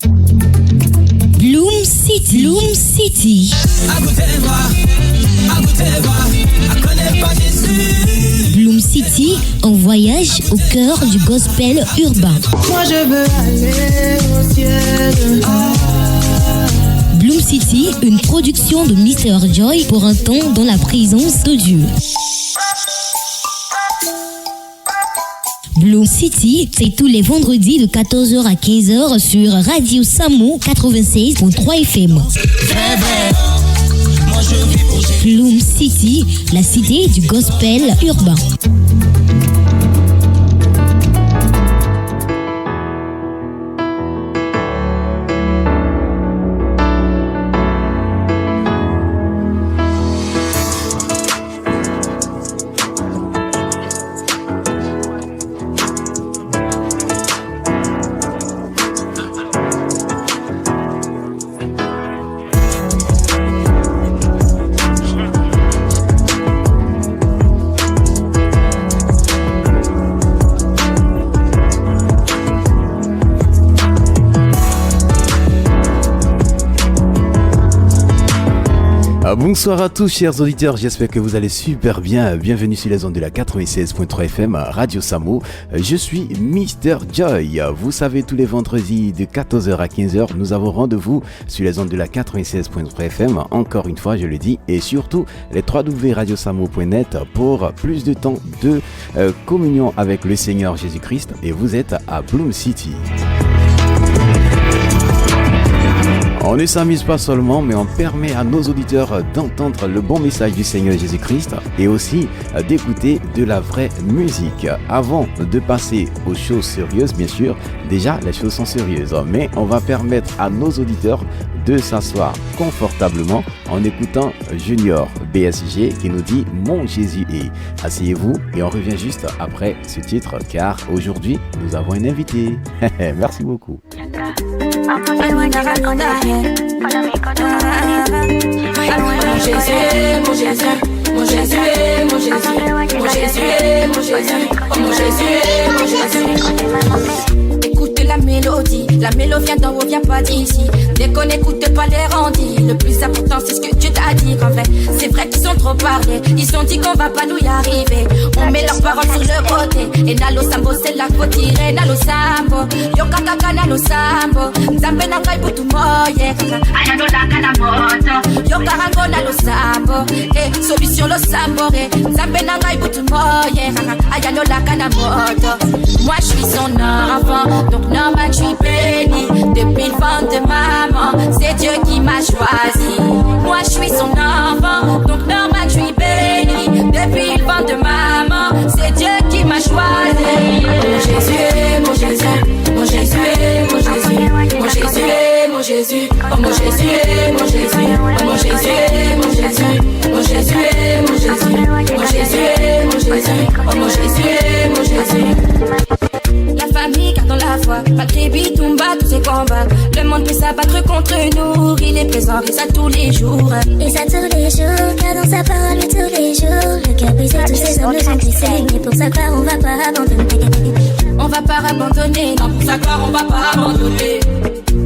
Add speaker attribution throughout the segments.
Speaker 1: Bloom City. Bloom City. Bloom City, un voyage au cœur du gospel urbain.
Speaker 2: Moi je veux aller au ciel.
Speaker 1: Bloom City, une production de Mr. Joy pour un temps dans la présence de Dieu. Bloom City, c'est tous les vendredis de 14h à 15h sur Radio Samo 96.3 FM. Bloom City, la cité du gospel urbain.
Speaker 3: Bonsoir à tous chers auditeurs, j'espère que vous allez super bien. Bienvenue sur les ondes de la 96.3 FM Radio Samo. Je suis Mr. Joy. Vous savez, tous les vendredis de 14h à 15h, nous avons rendez-vous sur les ondes de la 96.3 FM. Encore une fois, je le dis, et surtout les www.radiosamo.net pour plus de temps de communion avec le Seigneur Jésus-Christ. Et vous êtes à Bloom City. On ne s'amuse pas seulement, mais on permet à nos auditeurs d'entendre le bon message du Seigneur Jésus-Christ et aussi d'écouter de la vraie musique. Avant de passer aux choses sérieuses, bien sûr, déjà les choses sont sérieuses, mais on va permettre à nos auditeurs de s'asseoir confortablement en écoutant Junior BSG qui nous dit « Mon Jésus est ». Asseyez-vous et on revient juste après ce titre car aujourd'hui nous avons un invité. Merci beaucoup.
Speaker 4: Écoutez la mélodie vient d'en haut, vient pas d'ici. Dès qu'on n'écoute pas les rendis, le plus important c'est ce que Dieu t'a dit. En vrai, c'est vrai qu'ils ont trop parlé, ils ont dit qu'on va pas nous y arriver. On met leurs paroles sur le côté. Et Nalo Sambo c'est la côte tirée, Nalo Sambo. Yo kakaka Nalo Sambo. Nzambe na ngai butu moye. Ayano laka la moto. Yo karango Nalo Sambo. Solution lo Sambo re. Nzambe na ngai butu moye. Ayano laka la moto. Moi je suis son enfant, donc normal je suis béni. Depuis le ventre de maman, c'est Dieu qui m'a choisi. Moi je suis son enfant, donc normal je suis béni. Depuis le ventre de maman, c'est Dieu qui m'a choisi. Mon Jésus, mon Jésus, mon Jésus, mon Jésus, mon Jésus, mon Jésus, oh mon Jésus, mon Jésus, oh mon Jésus, mon Jésus, mon Jésus, mon Jésus, mon Jésus, mon Jésus, oh mon Jésus, mon Jésus. La famille garde dans la foi, malgré Bitumba, tous ces combats. Le monde peut s'abattre contre nous, il est présent, et ça tous les jours.
Speaker 5: Et ça tous les jours, car dans sa parole tous les jours. Le cœur brisé, tous ces hommes nous ont blessés. Mais pour sa gloire, on va pas abandonner.
Speaker 4: On va pas abandonner, non, pour sa gloire, on va pas abandonner.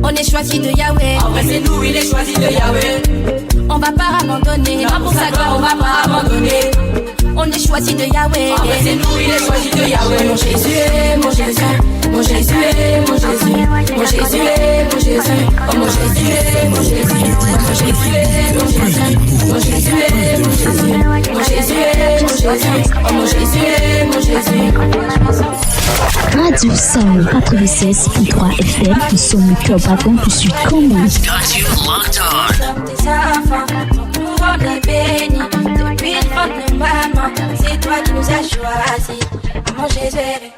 Speaker 4: On est choisi de Yahweh, en vrai c'est nous, il est choisi de Yahweh. On va pas abandonner, non, pour sa gloire, on va pas abandonner. On est choisi de Yahweh, en vrai c'est nous, il est choisi de Yahweh. Mon Jésus, mon Jésus, mon Jésus, mon Jésus, mon Jésus, mon Jésus, oh mon Jésus, mon Jésus, mon Jésus, mon Jésus, mon Jésus, mon Jésus, mon Jésus, mon Jésus, oh mon Jésus, mon Jésus.
Speaker 1: Radio Samo 96.3 FM, nous sommes le club à campus du Congo.
Speaker 4: Tes enfants, tout on est béni. Depuis le ventre de maman, c'est toi qui nous as choisis. Oh mon Jésus.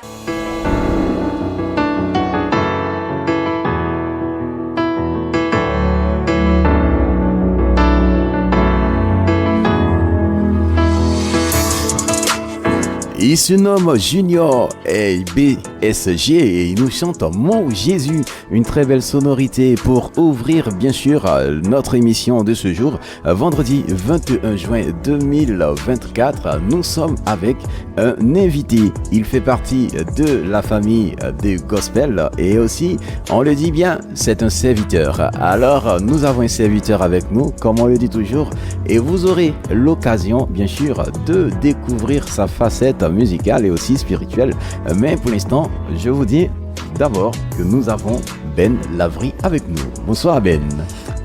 Speaker 3: Il se nomme Junior et BSG et il nous chante Mon Jésus. Une très belle sonorité pour ouvrir bien sûr notre émission de ce jour. Vendredi 21 juin 2024, nous sommes avec un invité. Il fait partie de la famille des gospel et aussi, on le dit bien, c'est un serviteur. Alors, nous avons un serviteur avec nous, comme on le dit toujours, et vous aurez l'occasion bien sûr de découvrir sa facette musicale et aussi spirituelle. Mais pour l'instant, je vous dis d'abord que nous avons Ben Lavry avec nous. Bonsoir Ben.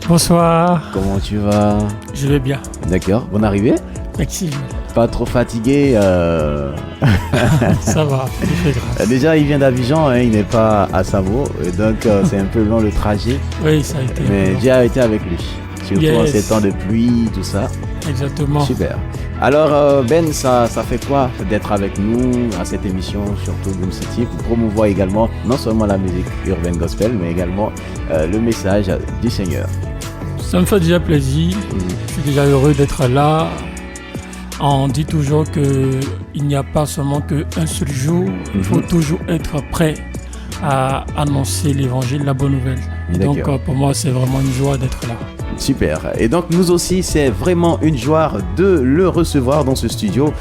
Speaker 6: Bonsoir.
Speaker 3: Comment tu vas?
Speaker 6: Je vais bien.
Speaker 3: D'accord, bonne arrivée.
Speaker 6: Merci.
Speaker 3: Pas trop fatigué
Speaker 6: Ça va, il fait grâce.
Speaker 3: Déjà, il vient d'Abidjan, hein, il n'est pas à Samo, donc c'est un peu long le trajet.
Speaker 6: Oui, ça a été.
Speaker 3: Mais Dieu a été avec lui, surtout en ces temps de pluie, tout ça.
Speaker 6: Exactement.
Speaker 3: Super. Alors Ben, ça fait quoi d'être avec nous à cette émission, surtout Boom City, pour promouvoir également non seulement la musique urbaine gospel, mais également le message du Seigneur?
Speaker 6: Ça me fait déjà plaisir. Je suis déjà heureux d'être là. On dit toujours qu'il n'y a pas seulement qu'un seul jour. Il faut toujours être prêt à annoncer l'évangile, la bonne nouvelle. Et donc pour moi, c'est vraiment une joie d'être là.
Speaker 3: Super. Et donc nous aussi, c'est vraiment une joie de le recevoir dans ce studio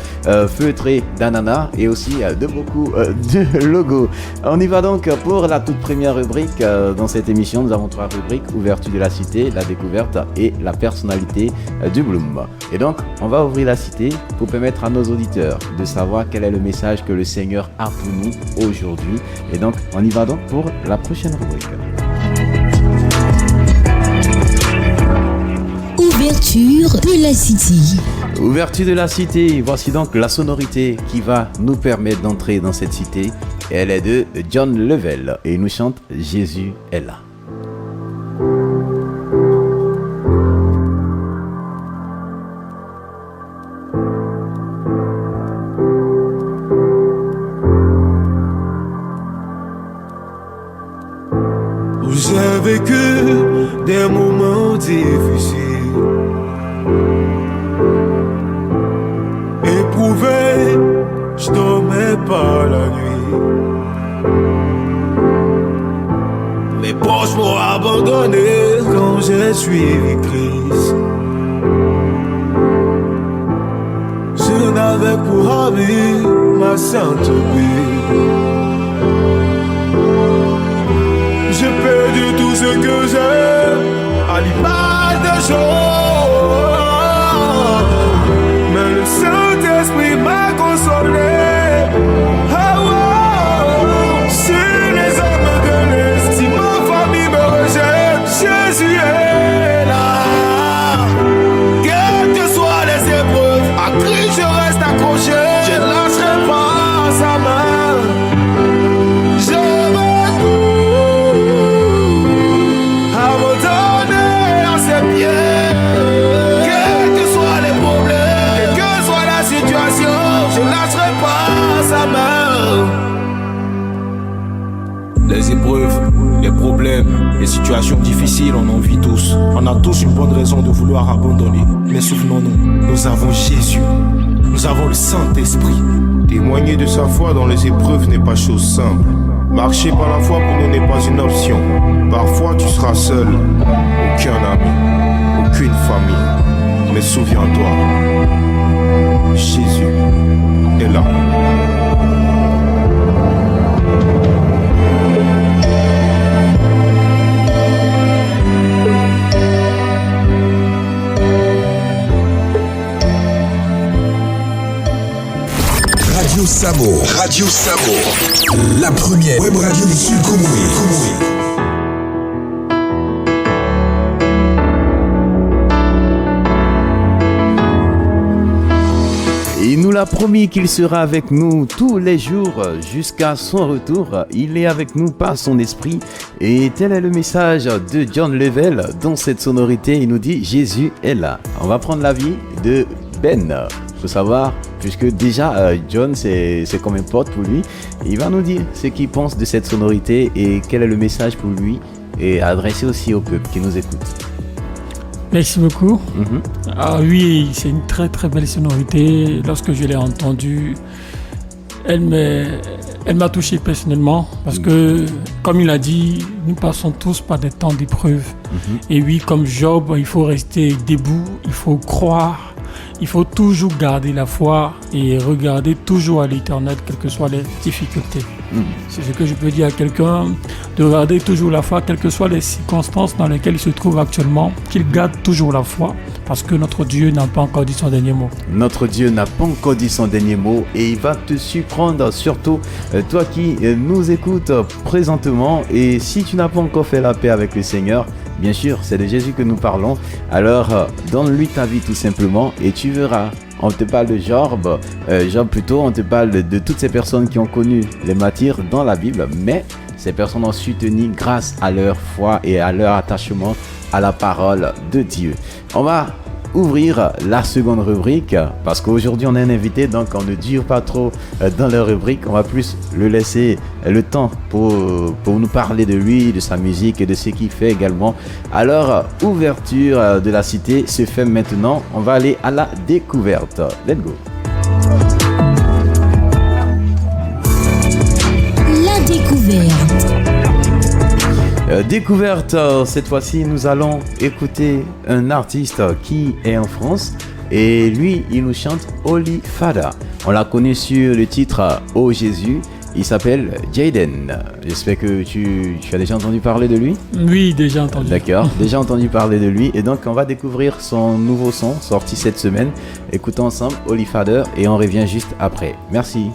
Speaker 3: feutré d'ananas et aussi de beaucoup de logos. On y va donc pour la toute première rubrique dans cette émission. Nous avons 3 rubriques: ouverture de la cité, la découverte et la personnalité du Bloom. Et donc on va ouvrir la cité pour permettre à nos auditeurs de savoir quel est le message que le Seigneur a pour nous aujourd'hui. Et donc on y va donc pour la prochaine rubrique.
Speaker 1: Ouverture de la cité.
Speaker 3: Ouverture de la cité, voici donc la sonorité qui va nous permettre d'entrer dans cette cité. Elle est de John Level et il nous chante Jésus est là.
Speaker 2: J'ai vécu des moments difficiles, éprouvé, je dormais pas la nuit. Mes proches m'ont abandonné quand j'ai suivi Christ. Je n'avais pour ami ma sainte vie. J'ai perdu tout ce que j'ai à l'image des choses. Mais le Saint-Esprit m'a consolé. Ah ouais, si les hommes me connaissent, si ma famille me rejette, Jésus est là. Quelles que soient les épreuves, à Christ je reste accroché. Je ne lâcherai pas sa main. Les épreuves, les problèmes, les situations difficiles, on en vit tous. On a tous une bonne raison de vouloir abandonner. Mais souvenons-nous, nous avons Jésus. Nous avons le Saint-Esprit. Témoigner de sa foi dans les épreuves n'est pas chose simple. Marcher par la foi pour nous n'est pas une option. Parfois tu seras seul, aucun ami, aucune famille. Mais souviens-toi, Jésus est là.
Speaker 7: Radio Samo, la première web radio du Sud Comoré.
Speaker 3: Il nous l'a promis qu'il sera avec nous tous les jours jusqu'à son retour. Il est avec nous par son esprit et tel est le message de John Level. Dans cette sonorité, il nous dit Jésus est là. On va prendre l'avis de Ben. Il faut savoir, puisque déjà John c'est comme un pote pour lui. Il va nous dire ce qu'il pense de cette sonorité et quel est le message pour lui et adressé aussi au peuple qui nous écoute.
Speaker 6: Merci beaucoup. Ah oui, c'est une très très belle sonorité. Lorsque je l'ai entendue, elle m'a touché personnellement parce que, comme il a dit, nous passons tous par des temps d'épreuve. Et oui, comme Job, il faut rester debout, il faut croire. Il faut toujours garder la foi et regarder toujours à l'Éternel, quelles que soient les difficultés. C'est ce que je peux dire à quelqu'un, de garder toujours la foi, quelles que soient les circonstances dans lesquelles il se trouve actuellement, qu'il garde toujours la foi, parce que notre Dieu n'a pas encore dit son dernier mot.
Speaker 3: Notre Dieu n'a pas encore dit son dernier mot et il va te surprendre, surtout toi qui nous écoutes présentement. Et si tu n'as pas encore fait la paix avec le Seigneur, bien sûr, c'est de Jésus que nous parlons. Alors, donne-lui ta vie tout simplement et tu verras. On te parle de Job, plutôt, on te parle de toutes ces personnes qui ont connu les martyrs dans la Bible, mais ces personnes ont su tenir grâce à leur foi et à leur attachement à la parole de Dieu. On va ouvrir la seconde rubrique parce qu'aujourd'hui on a un invité, donc on ne dure pas trop dans la rubrique, on va plus le laisser le temps pour nous parler de lui, de sa musique et de ce qu'il fait également. Alors, ouverture de la cité se fait maintenant, on va aller à la découverte. Let's go.
Speaker 1: La découverte.
Speaker 3: Découverte, cette fois-ci nous allons écouter un artiste qui est en France et lui il nous chante Holy Father. On l'a connu sur le titre Oh Jésus, il s'appelle Jaden. J'espère que tu as déjà entendu parler de lui.
Speaker 6: Oui, déjà entendu.
Speaker 3: D'accord, déjà entendu parler de lui et donc on va découvrir son nouveau son sorti cette semaine. Écoutons ensemble Holy Father et on revient juste après. Merci.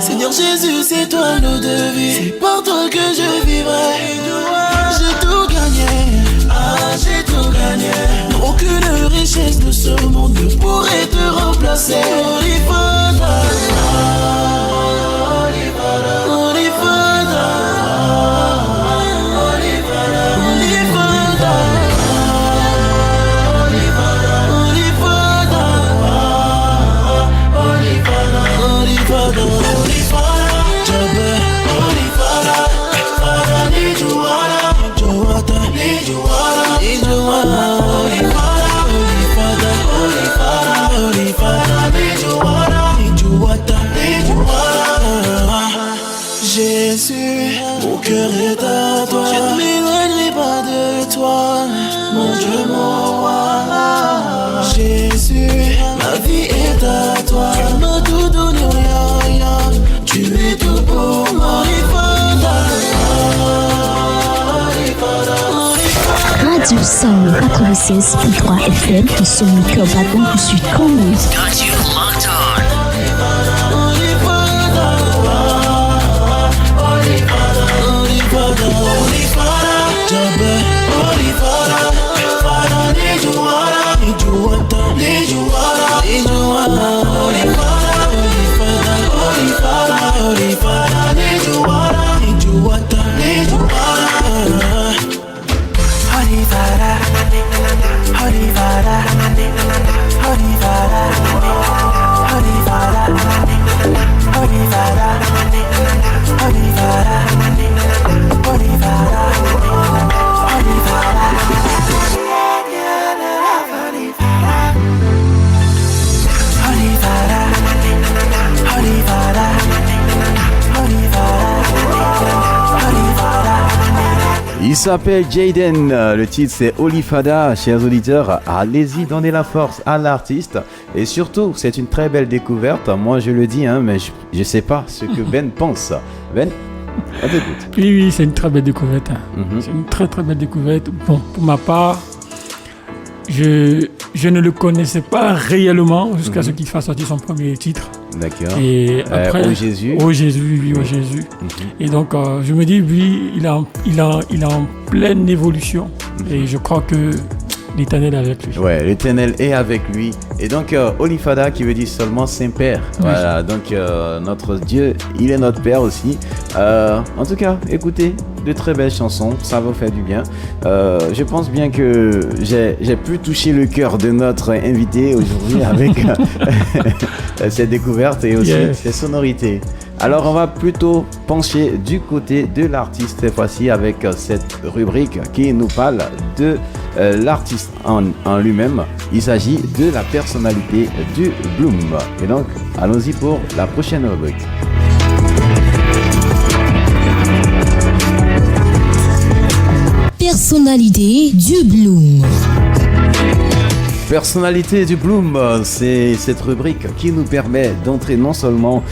Speaker 8: Seigneur Jésus, c'est toi l'eau de vie. C'est par toi que je vivrai. J'ai tout gagné. J'ai tout gagné. Aucune richesse de ce monde ne pourrait te remplacer. Holy Father, Holy Father, Holy Father, Holy Father, Holy Father, Holy Father, Holy Father, Holy Father, Holy Father. Jésus, mon cœur est à toi. Je ne m'éloignerai pas de toi, mon Dieu, mon roi. Jésus, ma vie est à toi. Tu m'as tout donné, rien. Tu es tout pour moi.
Speaker 1: Radio Sound 96.3 FM, qui sont le cœur battant du Sud Congo.
Speaker 3: Il s'appelle Jaden, le titre c'est Holy Father. Chers auditeurs, allez-y, donnez la force à l'artiste et surtout c'est une très belle découverte. Moi je le dis, mais je sais pas ce que Ben pense. Ben, on t'écoute.
Speaker 6: Oui, c'est une très belle découverte. C'est une très très belle découverte. Bon, pour ma part, je ne le connaissais pas réellement jusqu'à ce qu'il fasse sortir son premier titre.
Speaker 3: D'accord.
Speaker 6: Et après,
Speaker 3: Oh Jésus.
Speaker 6: Oh Jésus, oui, oh Jésus. Et donc, je me dis, oui, il est en pleine évolution. Et je crois que l'Éternel est avec lui.
Speaker 3: Ouais, l'Éternel est avec lui. Et donc, Olifada qui veut dire seulement Saint-Père.
Speaker 6: Oui.
Speaker 3: Voilà, donc notre Dieu, il est notre Père aussi. En tout cas, écoutez, de très belles chansons, ça va faire du bien. Je pense bien que j'ai pu toucher le cœur de notre invité aujourd'hui avec cette découverte et aussi ces sonorités. Alors on va plutôt pencher du côté de l'artiste cette fois-ci avec cette rubrique qui nous parle de l'artiste en lui-même. Il s'agit de la personnalité du Bloom. Et donc allons-y pour la prochaine rubrique.
Speaker 1: Personnalité du Bloom.
Speaker 3: Personnalité du Bloom, c'est cette rubrique qui nous permet d'entrer non seulement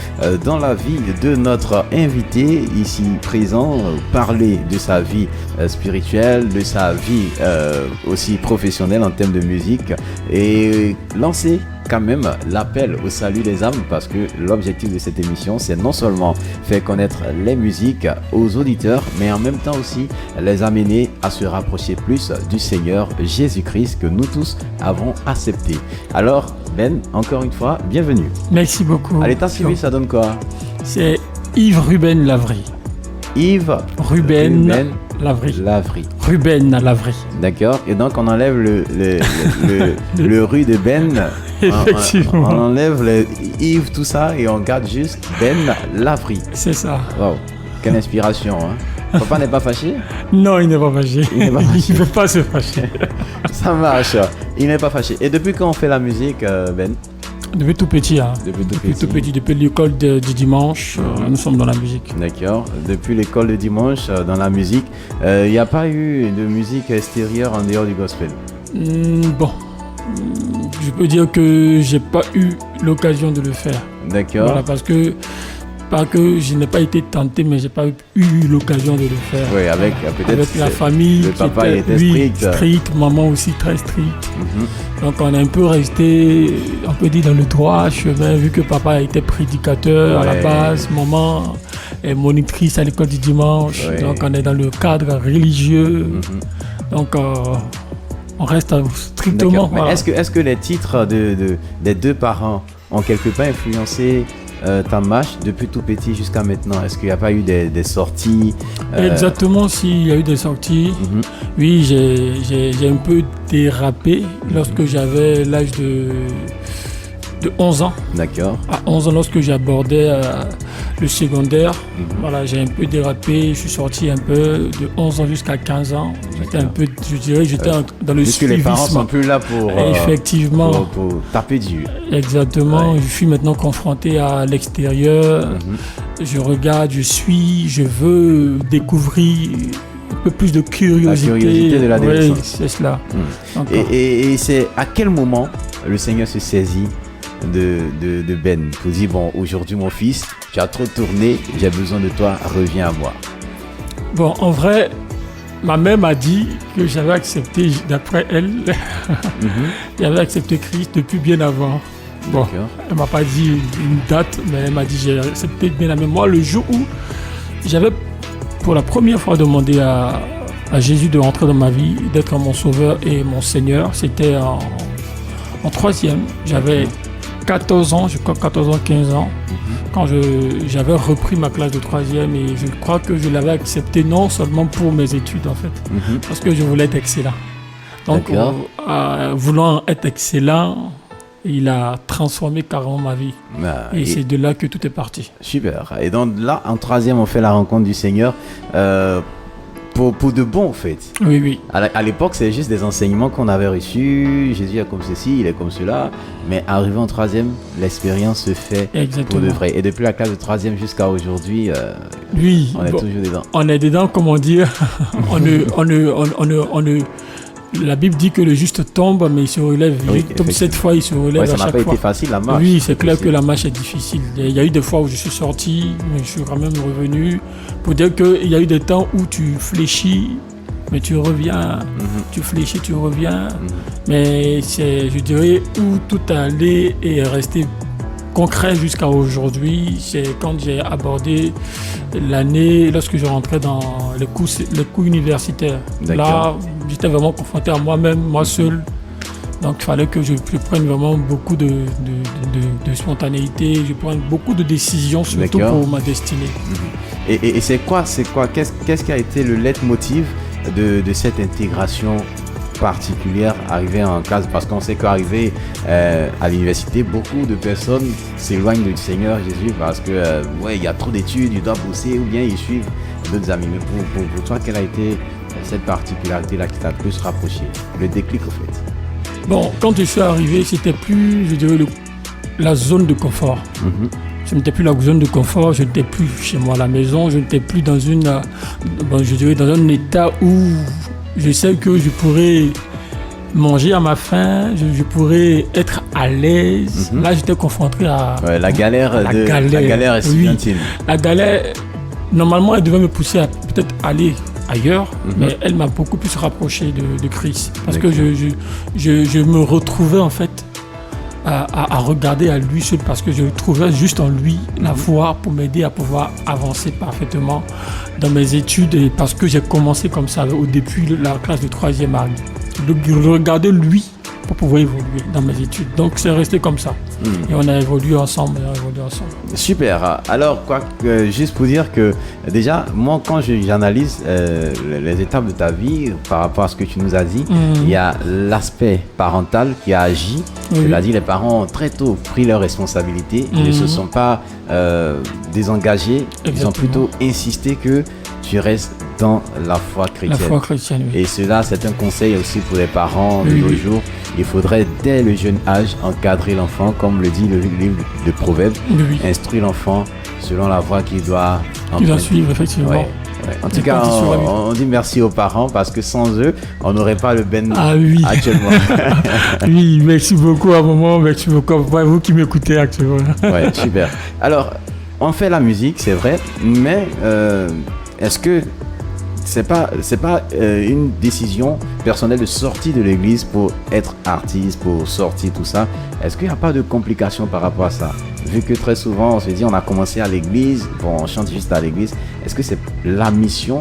Speaker 3: dans la vie de notre invité ici présent, parler de sa vie spirituelle, de sa vie aussi professionnelle en termes de musique et lancer quand même l'appel au salut des âmes parce que l'objectif de cette émission c'est non seulement faire connaître les musiques aux auditeurs mais en même temps aussi les amener à se rapprocher plus du Seigneur Jésus-Christ que nous tous avons accepté. Alors Ben, encore une fois, bienvenue.
Speaker 6: Merci beaucoup.
Speaker 3: À l'état civil, ça donne quoi?
Speaker 6: C'est Yves Ruben Lavry.
Speaker 3: Yves
Speaker 6: Ruben Lavry. Ruben Lavry.
Speaker 3: D'accord. Et donc on enlève le rue de Ben.
Speaker 6: Effectivement.
Speaker 3: On enlève le Yves, tout ça, et on garde juste Ben Lavry.
Speaker 6: C'est ça.
Speaker 3: Wow. Quelle inspiration, hein. Papa n'est pas fâché?
Speaker 6: Non, il n'est pas fâché.
Speaker 3: Il
Speaker 6: ne veut pas se fâcher.
Speaker 3: Ça marche. Il n'est pas fâché. Et depuis quand on fait la musique, Ben?
Speaker 6: Depuis tout petit. Hein.
Speaker 3: Depuis tout petit.
Speaker 6: Depuis l'école du dimanche, nous sommes dans la musique.
Speaker 3: D'accord. Depuis l'école du dimanche, dans la musique, il n'y a pas eu de musique extérieure en dehors du gospel?
Speaker 6: Bon. Je peux dire que j'ai pas eu l'occasion de le faire.
Speaker 3: D'accord.
Speaker 6: Voilà, parce que pas que je n'ai pas été tenté, mais j'ai pas eu l'occasion de le faire.
Speaker 3: Oui, avec peut-être
Speaker 6: avec la famille.
Speaker 3: Le papa était
Speaker 6: strict, maman aussi très stricte. Donc on est un peu resté, on peut dire, dans le droit chemin, vu que papa était prédicateur à la base, maman est monitrice à l'école du dimanche. Donc on est dans le cadre religieux. Donc on reste strictement.
Speaker 3: Mais est-ce que les titres des deux parents ont quelque part influencé ta marche depuis tout petit jusqu'à maintenant? Est-ce qu'il n'y a pas eu des sorties?
Speaker 6: Exactement, s'il y a eu des sorties. Oui, j'ai un peu dérapé lorsque j'avais l'âge de 11 ans. D'accord. À 11 ans, lorsque j'abordais le secondaire, voilà, j'ai un peu dérapé. Je suis sorti un peu de 11 ans jusqu'à 15 ans. J'étais un peu, je dirais, j'étais dans le suivisme.
Speaker 3: Puisque les parents sont plus là pour,
Speaker 6: effectivement,
Speaker 3: pour taper dessus.
Speaker 6: Exactement. Ouais. Je suis maintenant confronté à l'extérieur. Je regarde, je veux découvrir un peu plus de curiosité. La
Speaker 3: curiosité de l'adolescence.
Speaker 6: Oui, c'est cela.
Speaker 3: Et c'est à quel moment le Seigneur se saisit de Ben pour dire, bon, aujourd'hui mon fils, tu as trop tourné, j'ai besoin de toi, reviens à moi?
Speaker 6: Bon, en vrai, ma mère m'a dit que j'avais accepté, d'après elle, j'avais accepté Christ depuis bien avant. Bon, elle m'a pas dit une date, mais elle m'a dit j'ai accepté bien avant. Moi, le jour où j'avais pour la première fois demandé à Jésus de rentrer dans ma vie, d'être mon sauveur et mon Seigneur, c'était en troisième. J'avais 14 ans, je crois 14 ans, 15 ans, quand j'avais repris ma classe de troisième, et je crois que je l'avais accepté non seulement pour mes études en fait, parce que je voulais être excellent. Donc, voulant être excellent, il a transformé carrément ma vie. Et c'est de là que tout est parti.
Speaker 3: Super. Et donc là, en troisième, on fait la rencontre du Seigneur. Pour de bon, en fait.
Speaker 6: Oui, oui.
Speaker 3: À l'époque, c'est juste des enseignements qu'on avait reçus. Jésus est comme ceci, il est comme cela. Mais arrivé en troisième, l'expérience se fait pour de vrai. Et depuis la classe de troisième jusqu'à aujourd'hui,
Speaker 6: oui,
Speaker 3: on est toujours dedans.
Speaker 6: On est dedans, comment dire. La Bible dit que le juste tombe, mais il se relève. Oui, comme cette fois, il se relève à chaque fois. Ça n'a pas
Speaker 3: été facile, la marche.
Speaker 6: Oui, c'est clair que la marche est difficile. Il y a eu des fois où je suis sorti, mais je suis quand même revenu. Pour dire qu'il y a eu des temps où tu fléchis, mais tu reviens. Tu fléchis, tu reviens. Mais c'est, je dirais, où tout allait et est resté concret jusqu'à aujourd'hui, c'est quand j'ai abordé l'année, lorsque je rentrais dans les cours universitaires.
Speaker 3: D'accord.
Speaker 6: Là, j'étais vraiment confronté à moi-même, moi seul. Donc il fallait que je prenne vraiment beaucoup de spontanéité, je prenne beaucoup de décisions, surtout
Speaker 3: D'accord.
Speaker 6: pour ma destinée.
Speaker 3: Et c'est quoi qu'est-ce qui a été le leitmotiv de cette intégration particulière arrivée en classe? Parce qu'on sait qu'arriver à l'université, beaucoup de personnes s'éloignent du Seigneur Jésus parce que il y a trop d'études, ils doivent bosser ou bien ils suivent d'autres amis. Mais pour toi, quelle a été cette particularité-là qui t'a le plus rapproché? Le déclic, au fait.
Speaker 6: Bon, quand je suis arrivé, c'était plus, je dirais, la zone de confort. Ce n'était plus la zone de confort, je n'étais plus chez moi à la maison, je n'étais plus dans je dirais dans un état où je sais que je pourrais manger à ma faim, je pourrais être à l'aise. Là, j'étais confronté à
Speaker 3: la galère estudiantine.
Speaker 6: Oui, la galère, normalement, elle devait me pousser à peut-être aller ailleurs, mais elle m'a beaucoup plus rapproché de Christ. Parce que je me retrouvais en fait à regarder à lui seul, parce que je trouvais juste en lui la foi pour m'aider à pouvoir avancer parfaitement dans mes études, et parce que j'ai commencé comme ça au début de la classe de 3e année. De regarder lui pour pouvoir évoluer dans mes études. Donc c'est resté comme ça. Et on a évolué ensemble.
Speaker 3: Super. Alors, juste pour dire que déjà, moi, quand j'analyse les étapes de ta vie par rapport à ce que tu nous as dit, il y a l'aspect parental qui a agi. Tu l'as dit, les parents ont très tôt pris leurs responsabilités. Ils ne se sont pas désengagés. Exactement. Ils ont plutôt insisté que tu restes dans la foi chrétienne.
Speaker 6: La foi chrétienne, oui.
Speaker 3: Et cela, c'est un conseil aussi pour les parents de nos jours. Il faudrait, dès le jeune âge, encadrer l'enfant, comme le dit le livre de Proverbes. Instruire l'enfant selon la voie qu'il doit
Speaker 6: suivre, effectivement.
Speaker 3: Ouais. En tout cas, on dit merci aux parents, parce que sans eux, on n'aurait pas le Ben actuellement.
Speaker 6: Oui, merci beaucoup à maman, merci beaucoup à vous qui m'écoutez actuellement.
Speaker 3: Ouais, super. Alors, on fait la musique, c'est vrai, mais est-ce que c'est pas une décision personnelle de sortir de l'église pour être artiste, pour sortir tout ça? Est-ce qu'il n'y a pas de complications par rapport à ça? Vu que très souvent on se dit on a commencé à l'église, on chante juste à l'église. Est-ce que c'est la mission,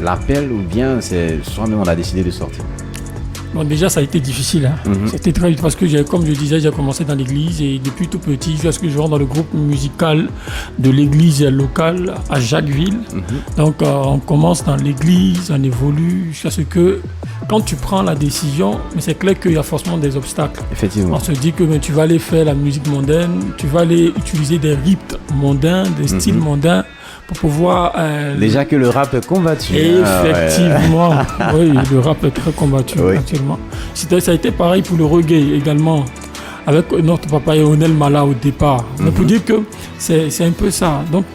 Speaker 3: l'appel, ou bien c'est soi-même on a décidé de sortir?
Speaker 6: Bon, déjà, ça a été difficile. C'était très vite parce que, comme je disais, j'ai commencé dans l'église, et depuis tout petit, jusqu'à ce que je rentre dans le groupe musical de l'église locale à Jacquesville. Donc, on commence dans l'église, on évolue jusqu'à ce que, quand tu prends la décision, mais c'est clair qu'il y a forcément des obstacles.
Speaker 3: Effectivement.
Speaker 6: On se dit que tu vas aller faire la musique mondaine, tu vas aller utiliser des rythmes mondains, des styles mondains, pour pouvoir...
Speaker 3: Déjà que le rap est combattu.
Speaker 6: Effectivement. Oui, le rap est très combattu actuellement. Ça a été pareil pour le reggae également, avec notre papa Lionel Mala au départ. Mais pour dire que c'est un peu ça. Donc,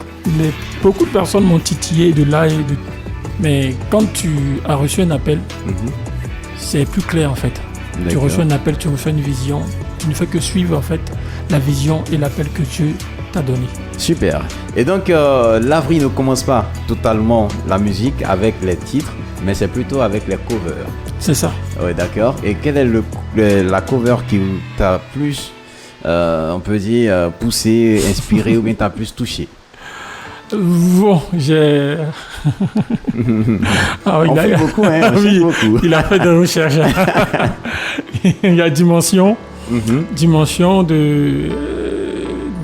Speaker 6: beaucoup de personnes m'ont titillé de là. Mais quand tu as reçu un appel, c'est plus clair en fait. Tu reçois un appel, tu reçois une vision. Tu ne fais que suivre en fait la vision et l'appel que Dieu t'a donné.
Speaker 3: Super. Et donc, l'Avril ne commence pas totalement la musique avec les titres, mais c'est plutôt avec les covers.
Speaker 6: C'est ça.
Speaker 3: Oui, d'accord. Et quelle est la cover qui t'a plus, on peut dire, poussé, inspiré ou bien t'a plus touché?
Speaker 6: Bon, j'ai...
Speaker 3: On fait beaucoup, hein. Beaucoup.
Speaker 6: Il a fait des recherches. Il y a Dimension. Dimension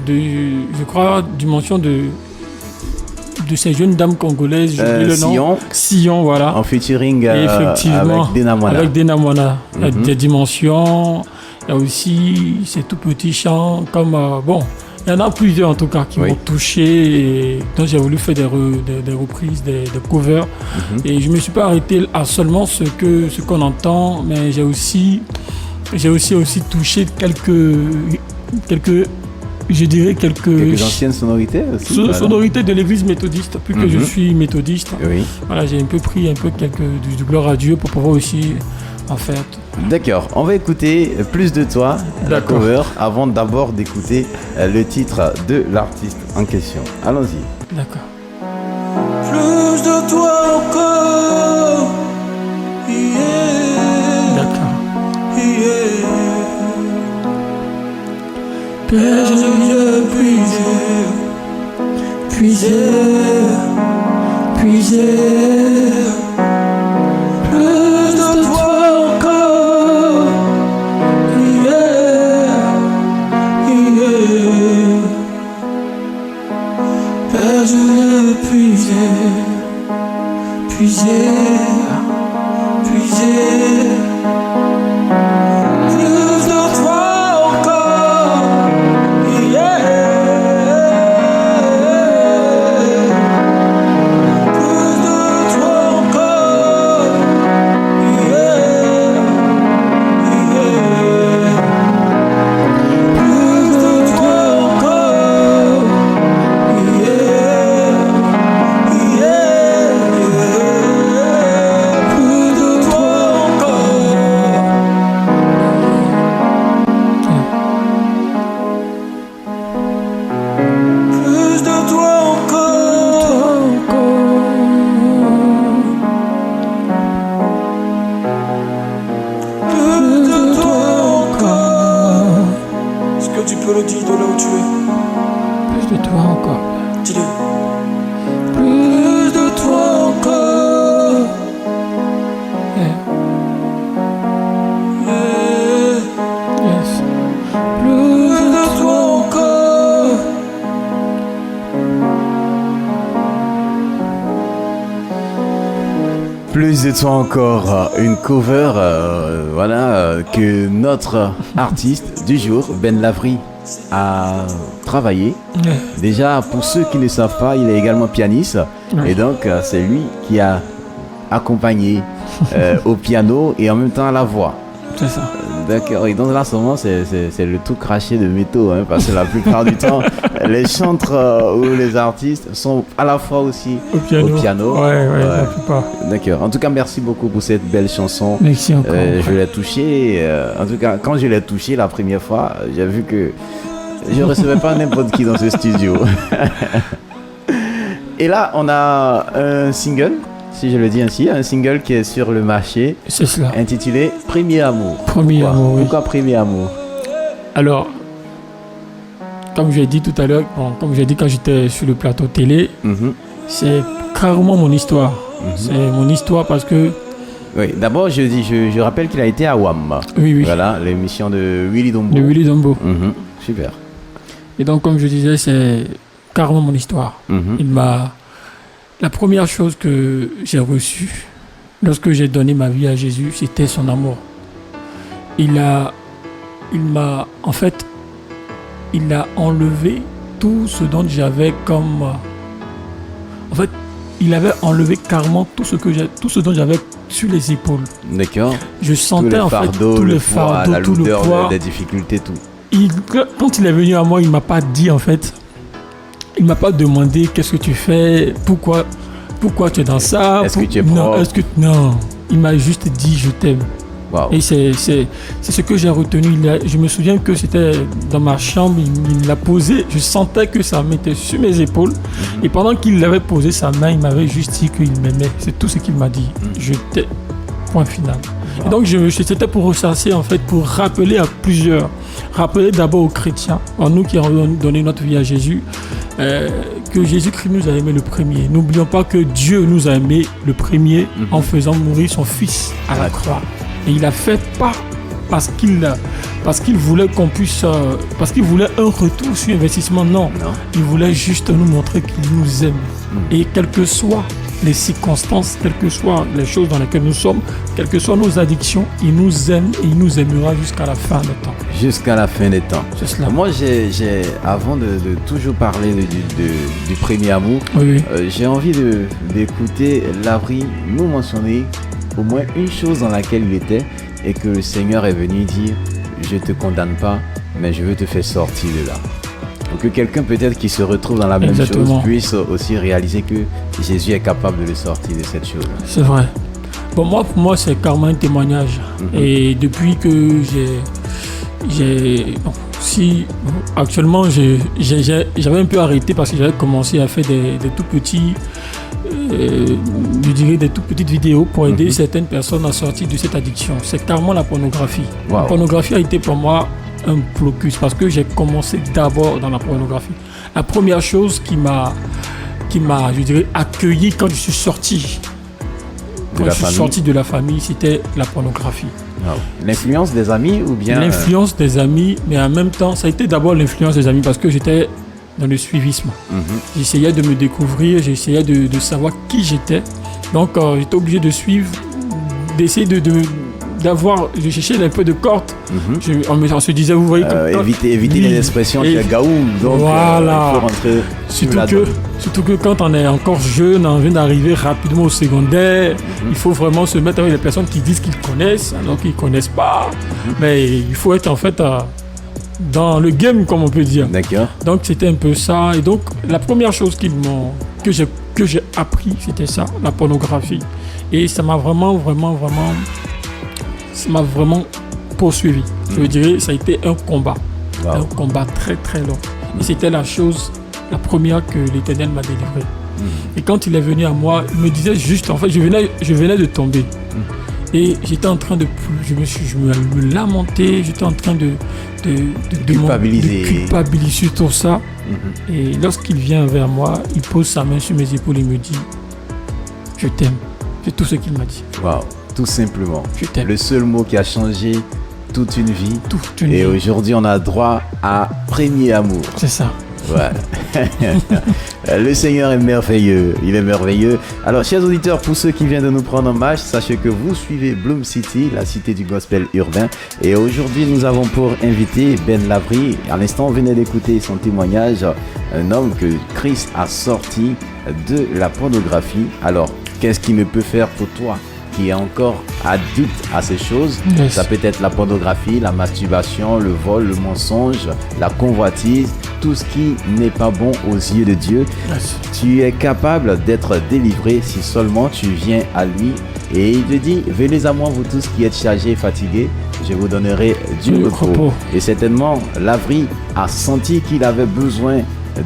Speaker 6: je crois, Dimension de ces jeunes dames congolaises, j'ai oublié le nom. Sion, voilà.
Speaker 3: En featuring
Speaker 6: effectivement,
Speaker 3: avec Dena Moana.
Speaker 6: Avec Dena Moana. Il y a des Dimensions. Il y a aussi ces tout petits chants comme... il y en a plusieurs en tout cas qui m'ont touché, et donc j'ai voulu faire des reprises, des covers. Et je ne me suis pas arrêté à seulement ce qu'on entend, mais j'ai aussi touché quelques
Speaker 3: anciennes sonorités aussi.
Speaker 6: Sonorités de l'église méthodiste, plus que je suis méthodiste. Voilà, j'ai un peu pris du gloire à Dieu pour pouvoir aussi en faire.
Speaker 3: D'accord, on va écouter Plus de toi, la cover, avant d'abord d'écouter le titre de l'artiste en question. Allons-y.
Speaker 6: D'accord.
Speaker 8: Plus de toi encore.
Speaker 6: D'accord.
Speaker 8: Père, je viens puiser plus de toi encore. Père, je viens puiser plus de toi encore. Plus de toi encore. Plus de toi encore. Plus de toi encore. Plus de toi encore. Plus de toi encore. Est-ce que tu peux le dire de là où tu es?
Speaker 6: Plus de toi encore.
Speaker 8: Dis-le. Plus de toi encore.
Speaker 6: Yeah. Yes.
Speaker 8: Plus de toi encore.
Speaker 3: Plus de toi encore, une cover que notre artiste du jour, Ben Lavry, a travaillé.
Speaker 6: Yeah.
Speaker 3: Déjà, pour ceux qui ne savent pas, il est également pianiste.
Speaker 6: Ouais.
Speaker 3: Et donc, c'est lui qui a accompagné au piano et en même temps à la voix.
Speaker 6: C'est ça.
Speaker 3: D'accord. Et donc là, seulement, c'est le tout craché de métaux, hein, parce que la plupart du temps, les chantres ou les artistes sont à la fois aussi au piano.
Speaker 6: Ouais, la plupart.
Speaker 3: D'accord. En tout cas, merci beaucoup pour cette belle chanson.
Speaker 6: Merci encore.
Speaker 3: Je l'ai touché. En tout cas, quand je l'ai touché la première fois, j'ai vu que je ne recevais pas n'importe qui dans ce studio. Et là, on a un single, si je le dis ainsi, un single qui est sur le marché.
Speaker 6: C'est cela.
Speaker 3: Intitulé Premier Amour.
Speaker 6: Premier Amour, oui.
Speaker 3: Pourquoi Premier Amour?
Speaker 6: Alors, comme je l'ai dit tout à l'heure, comme j'ai dit quand j'étais sur le plateau télé, c'est carrément mon histoire. C'est mon histoire parce que...
Speaker 3: Oui, d'abord, je rappelle qu'il a été à WAM.
Speaker 6: Oui.
Speaker 3: Voilà, l'émission de Willy Dombo.
Speaker 6: De Willy Dombo.
Speaker 3: Super.
Speaker 6: Et donc, comme je disais, c'est carrément mon histoire. La première chose que j'ai reçue lorsque j'ai donné ma vie à Jésus, c'était son amour. Il a enlevé tout ce dont j'avais comme... En fait, il avait enlevé carrément tout ce dont j'avais sur les épaules.
Speaker 3: D'accord.
Speaker 6: Je sentais en fait tout le fardeau,
Speaker 3: la
Speaker 6: tout le
Speaker 3: lourdeur,
Speaker 6: poids.
Speaker 3: les difficultés, tout.
Speaker 6: Quand il est venu à moi, il m'a pas dit en fait. Il m'a pas demandé qu'est-ce que tu fais, pourquoi tu es dans ça.
Speaker 3: Est-ce que tu es propre?
Speaker 6: Non. Il m'a juste dit je t'aime.
Speaker 3: Wow.
Speaker 6: Et c'est ce que j'ai retenu. Je me souviens que c'était dans ma chambre, il l'a posé. Je sentais que sa main était sur mes épaules. Et pendant qu'il avait posé sa main, il m'avait juste dit qu'il m'aimait. C'est tout ce qu'il m'a dit. Je t'aime. Point final. Wow. Et donc c'était pour ressasser en fait, pour rappeler à plusieurs. Rappeler d'abord aux chrétiens, en nous qui avons donné notre vie à Jésus, que Jésus-Christ nous a aimé le premier. N'oublions pas que Dieu nous a aimé le premier en faisant mourir son fils à la croix. Et il a fait pas parce qu'il voulait qu'on puisse, parce qu'il voulait un retour sur investissement. Non. Il voulait juste nous montrer qu'il nous aime. Et quelles que soient les circonstances, quelles que soient les choses dans lesquelles nous sommes, quelles que soient nos addictions, il nous aime et il nous aimera jusqu'à la fin des temps.
Speaker 3: Jusqu'à la fin des temps.
Speaker 6: C'est cela.
Speaker 3: Moi, avant de toujours parler du premier amour, j'ai envie d'écouter Lavry nous mentionner au moins une chose dans laquelle il était et que le Seigneur est venu dire « Je ne te condamne pas, mais je veux te faire sortir de là ». Pour que quelqu'un peut-être qui se retrouve dans la même chose puisse aussi réaliser que Jésus est capable de le sortir de cette chose.
Speaker 6: C'est vrai. Bon, pour moi, c'est carrément un témoignage. Et depuis que actuellement, j'avais un peu arrêté parce que j'avais commencé à faire des tout petits... je dirais des toutes petites vidéos pour aider certaines personnes à sortir de cette addiction. C'est carrément la pornographie. La pornographie a été pour moi un blocus parce que j'ai commencé d'abord dans la pornographie. La première chose qui m'a, je dirais, accueilli quand je suis sorti. Sorti de la famille, c'était la pornographie.
Speaker 3: Wow. L'influence des amis ou bien...
Speaker 6: L'influence des amis, mais en même temps, ça a été d'abord l'influence des amis parce que j'étais dans le suivisme. J'essayais de me découvrir, j'essayais de savoir qui j'étais. Donc, j'étais obligé de suivre, d'essayer d'avoir... Je cherchais un peu de corde. On se disait, vous voyez...
Speaker 3: éviter les expressions qui est gaou. Donc,
Speaker 6: voilà.
Speaker 3: il faut rentrer...
Speaker 6: Surtout que quand on est encore jeune, on vient d'arriver rapidement au secondaire, il faut vraiment se mettre avec les personnes qui disent qu'ils connaissent, alors qu'ils ne connaissent pas. Mais il faut être en fait dans le game, comme on peut dire.
Speaker 3: D'accord.
Speaker 6: Donc c'était un peu ça. Et donc la première chose que j'ai appris, c'était ça, la pornographie. Et ça m'a vraiment poursuivi. Je dirais, ça a été un combat.
Speaker 3: Wow.
Speaker 6: Un combat très très long. Et c'était la première que l'Éternel m'a délivrée. Et quand il est venu à moi, il me disait juste, en fait, je venais de tomber. Et j'étais en train de me lamenter, j'étais en train de culpabiliser sur tout ça. Et lorsqu'il vient vers moi, il pose sa main sur mes épaules et me dit, je t'aime. C'est tout ce qu'il m'a dit.
Speaker 3: Waouh, tout simplement.
Speaker 6: Je t'aime.
Speaker 3: Le seul mot qui a changé toute une vie. Et aujourd'hui, on a droit à premier amour.
Speaker 6: C'est ça.
Speaker 3: Ouais. Le Seigneur est merveilleux, il est merveilleux. Alors, chers auditeurs, pour ceux qui viennent de nous prendre en marche, sachez que vous suivez Bloom City, la cité du gospel urbain. Et aujourd'hui, nous avons pour invité Ben Lavry. À l'instant, on venait d'écouter son témoignage, un homme que Christ a sorti de la pornographie. Alors, qu'est-ce qu'il ne peut faire pour toi qui est encore addict à ces choses? Ça peut être la pornographie, la masturbation, le vol, le mensonge, la convoitise, tout ce qui n'est pas bon aux yeux de Dieu. Tu es capable d'être délivré si seulement tu viens à lui. Et il te dit, venez à moi vous tous qui êtes chargés et fatigués, je vous donnerai du repos. Et certainement, Lavry a senti qu'il avait besoin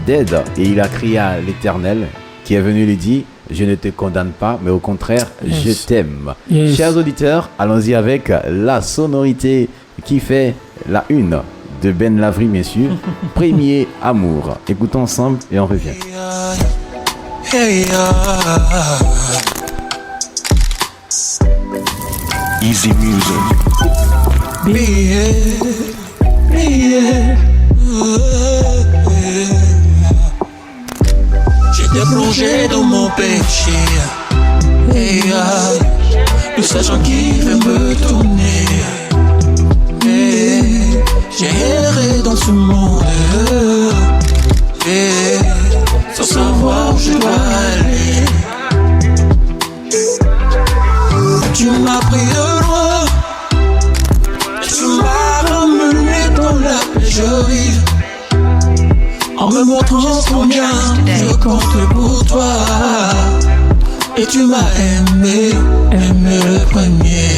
Speaker 3: d'aide et il a crié à l'Éternel qui est venu lui dire, je ne te condamne pas, mais au contraire, je t'aime. Chers auditeurs, allons-y avec la sonorité qui fait la une de Ben Lavry, messieurs. Premier amour. Écoutons ensemble et on revient.
Speaker 8: Easy music. J'étais plongé dans mon péché, ne sachant qui veut me tourner. J'ai erré dans ce monde, sans savoir où je dois aller. Tu m'as pris de loin, tu m'as ramené dans la pécherie, en me montrant combien je compte pour toi. Et tu m'as aimé le premier.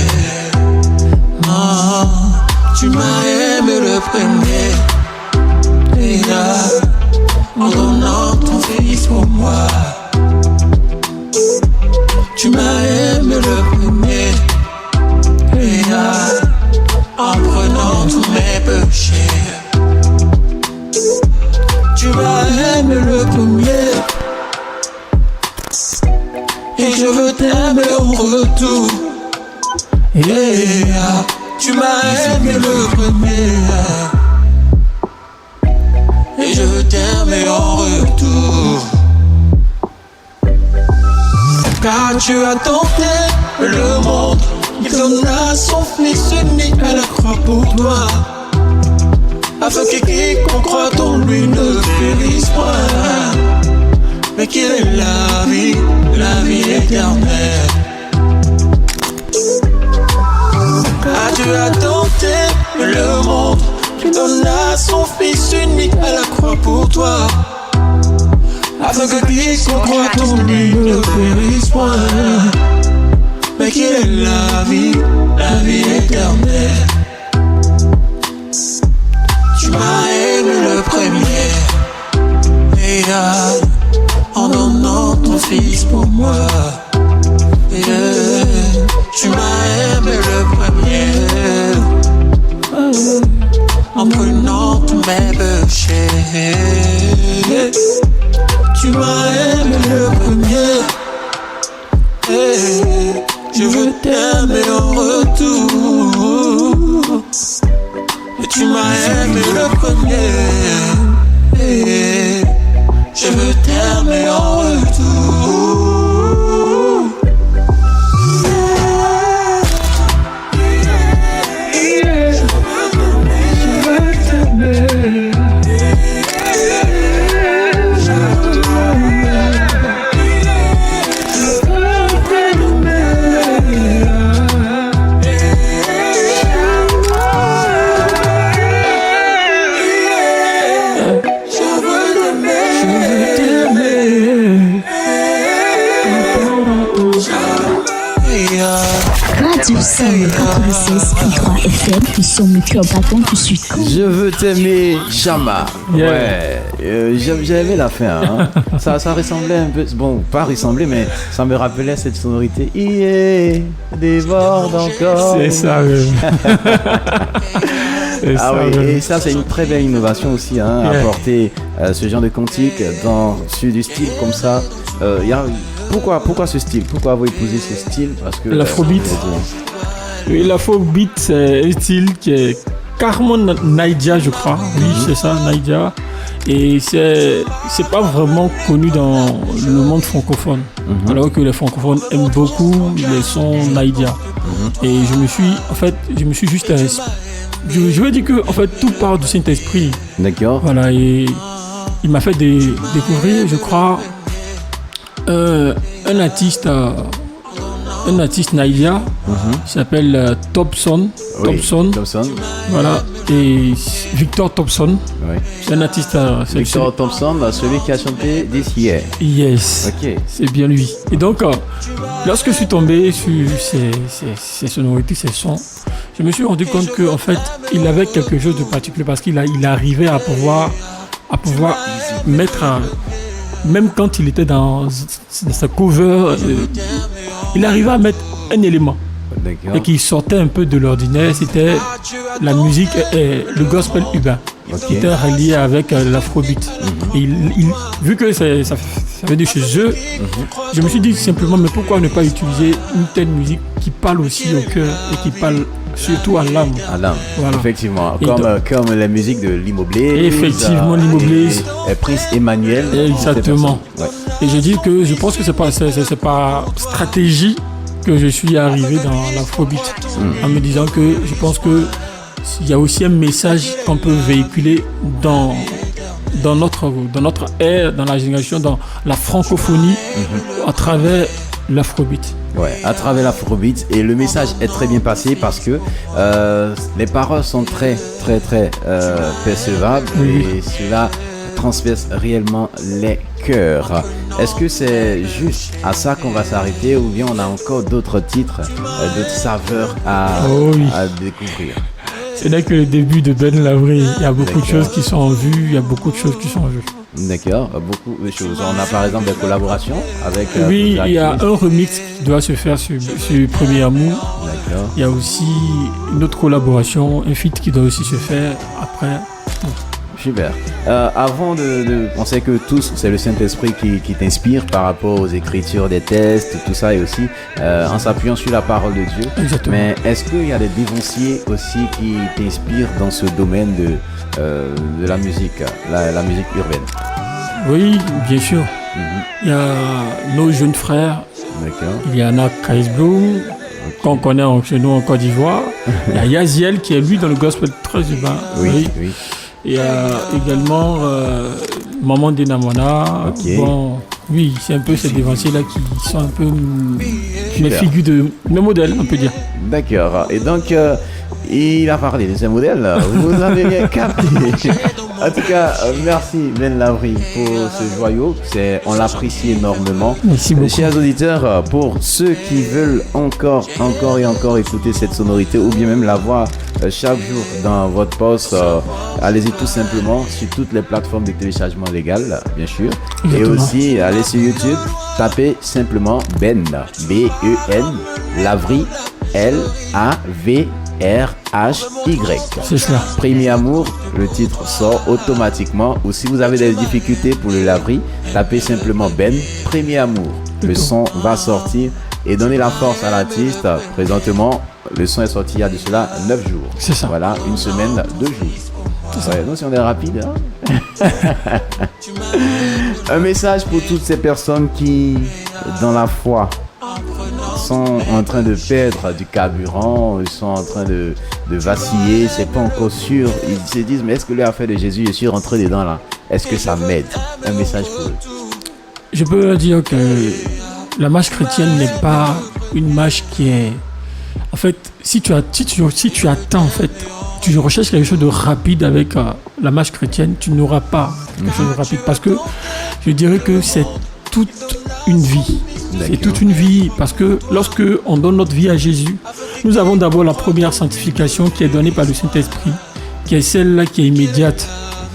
Speaker 8: Tu m'as aimé le premier. Et là, en donnant ton fils pour moi. Tu m'as aimé le premier. Et là, en prenant tous mes péchés. Tu m'as aimé le premier. Et je veux t'aimer en retour. Tu m'as aimé le premier. Et je veux t'aimer en retour. Car tu as tenté le monde, il donna son fils unique à la croix pour toi, afin que quiconque croit en lui ne périsse point, mais qu'il ait la vie éternelle. Car tu as tenté le monde, il donna son fils unique à la croix pour toi, afin que quiconque croit en lui ne périsse point, mais qu'il ait la vie éternelle. Tu m'as aimé le premier, et en donnant ton fils pour moi. Tu m'as aimé le premier, en me mes péchés. Tu m'as aimé le premier. Je veux t'aimer en retour. Et tu m'as aimé le premier. Je veux t'aimer en retour.
Speaker 1: Radio Samo 96.3 FM, qui sont mes cœurs battants tout de suite.
Speaker 3: Je veux t'aimer, Chama.
Speaker 6: Yeah.
Speaker 3: Ouais, j'ai aimé la fin. Hein. ça ressemblait un peu, bon, pas ressemblait, mais ça me rappelait cette sonorité. Déborde encore.
Speaker 6: C'est ça,
Speaker 3: Ah oui, et ça c'est une très belle innovation aussi, hein, apporter ce genre de cantique sur du style comme ça. Pourquoi ce style? Pourquoi avoir épousé ce style? Parce que
Speaker 6: l'afrobeat. Oui, l'afrobeat c'est un style qui est carrément Naija, je crois. Oui, c'est ça, Naija. Et c'est pas vraiment connu dans le monde francophone. Alors que les francophones aiment beaucoup les sons Naija. Et je me suis juste je veux dire que en fait tout part du Saint-Esprit. D'accord. Voilà, et il m'a fait découvrir, je crois, un artiste Naija qui s'appelle Thompson. Voilà, et Victor Thompson. Oui. C'est un artiste.
Speaker 3: Victor Thompson, celui qui a chanté This Year.
Speaker 6: Yes. Ok. C'est bien lui. Et donc, lorsque je suis tombé sur ces sonorités, ces sons, je me suis rendu compte qu'en fait, il avait quelque chose de particulier parce qu'il arrivait à pouvoir mettre même quand il était dans sa cover, il arrivait à mettre un élément. D'accord. Et qui sortait un peu de l'ordinaire, c'était la musique et le gospel urbain, qui était relié avec l'afrobeat. Et vu que ça venait de chez eux, je me suis dit simplement, mais pourquoi ne pas utiliser une telle musique qui parle aussi au cœur et qui parle surtout à l'âme.
Speaker 3: À l'âme, voilà. Effectivement. Comme la musique de Limo Blaze.
Speaker 6: Effectivement, Limo Blaze.
Speaker 3: Et Prince Emmanuel.
Speaker 6: Exactement. Ouais. Et je dis que je pense que c'est pas stratégie que je suis arrivé dans l'afrobeat. En me disant que je pense que il y a aussi un message qu'on peut véhiculer dans notre ère, dans la génération, dans la francophonie, à travers l'afrobeat.
Speaker 3: Ouais, à travers l'afrobeat, et le message est très bien passé parce que les paroles sont très percevables, et cela transperce réellement les cœurs. Est-ce que c'est juste à ça qu'on va s'arrêter, ou bien on a encore d'autres titres, d'autres saveurs à découvrir?
Speaker 6: Ce n'est que le début de Ben Lavry. Il y a beaucoup de choses qui sont en vue, il y a beaucoup de choses qui sont en vue.
Speaker 3: D'accord, beaucoup de choses. On a par exemple des collaborations avec...
Speaker 6: oui, il y a un remix qui doit se faire sur Premier Amour. D'accord. Il y a aussi une autre collaboration, un feat qui doit aussi se faire après.
Speaker 3: Super. Avant on sait que tous, c'est le Saint-Esprit qui t'inspire par rapport aux écritures des textes, tout ça, et aussi en s'appuyant sur la parole de Dieu.
Speaker 6: Exactement.
Speaker 3: Mais est-ce qu'il y a des dévanciers aussi qui t'inspirent dans ce domaine de la musique, la musique urbaine?
Speaker 6: Oui, bien sûr. Il y a nos jeunes frères.
Speaker 3: D'accord.
Speaker 6: Il y en a Kais Bloom, qu'on connaît chez nous en Côte d'Ivoire. Il y a Yaziel qui est lui dans le gospel très urbain.
Speaker 3: Oui.
Speaker 6: Il y a également Maman Denamona. Bon, oui, c'est un peu ces dévanciers-là qui sont un peu mes figures mes modèles, on peut dire.
Speaker 3: D'accord. Et donc, il a parlé de ces modèles. Vous avez bien capté. En tout cas, merci Ben Lavry pour ce joyau. On l'apprécie énormément.
Speaker 6: Merci beaucoup.
Speaker 3: Chers auditeurs, pour ceux qui veulent encore et encore écouter cette sonorité, ou bien même la voir chaque jour dans votre poste, allez-y tout simplement sur toutes les plateformes de téléchargement légal, bien sûr. Exactement. Et aussi, allez sur YouTube, tapez simplement Ben, B-E-N, Lavry, L-A-V C'est cela. Premier amour, le titre sort automatiquement. Ou si vous avez des difficultés pour le laverie, tapez simplement Ben, Premier amour. Le son va sortir et donner la force à l'artiste. Présentement, le son est sorti il y a de cela 9 jours.
Speaker 6: C'est ça.
Speaker 3: Voilà, une semaine, 2 jours. Ouais, donc si on est rapide, hein. Un message pour toutes ces personnes qui, dans la foi, sont en train de perdre du carburant, ils sont en train de vaciller, c'est pas encore sûr. Ils se disent, mais est-ce que l'affaire de Jésus, je suis rentré dedans là? Est-ce que ça m'aide? Un message pour eux.
Speaker 6: Je peux dire que la marche chrétienne n'est pas une marche qui est... En fait, si tu attends, en fait, tu recherches quelque chose de rapide avec la marche chrétienne, tu n'auras pas quelque chose de rapide. Parce que je dirais que c'est toute une vie. D'accord. C'est toute une vie. Parce que lorsque on donne notre vie à Jésus, nous avons d'abord la première sanctification qui est donnée par le Saint-Esprit, qui est celle-là qui est immédiate,